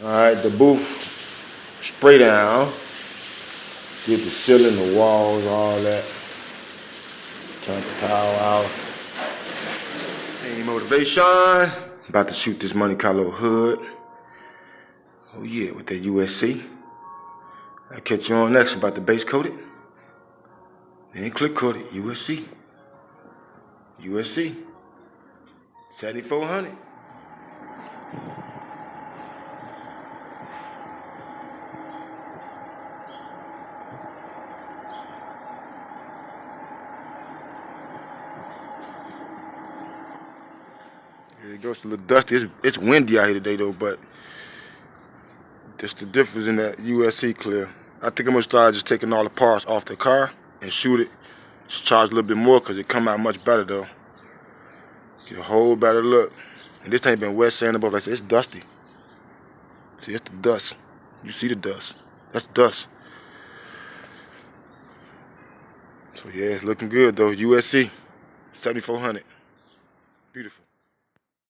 Alright, the booth spray down. Get the ceiling, the walls, all that. Turn the power out. Any motivation? About to shoot this Monte Carlo hood. Oh yeah, with that USC. I'll catch you on next about the base coated. Then click coated, USC. USC. 7400. Yeah, it goes a little dusty. It's windy out here today though, but that's the difference in that USC clear. I think I'm gonna start just taking all the parts off the car and shoot it. Just charge a little bit more because it come out much better though. Get a whole better look. And this ain't been wet sand above. Like I said, it's dusty. See, it's the dust. You see the dust. That's dust. So yeah, it's looking good though. USC 7400. Beautiful.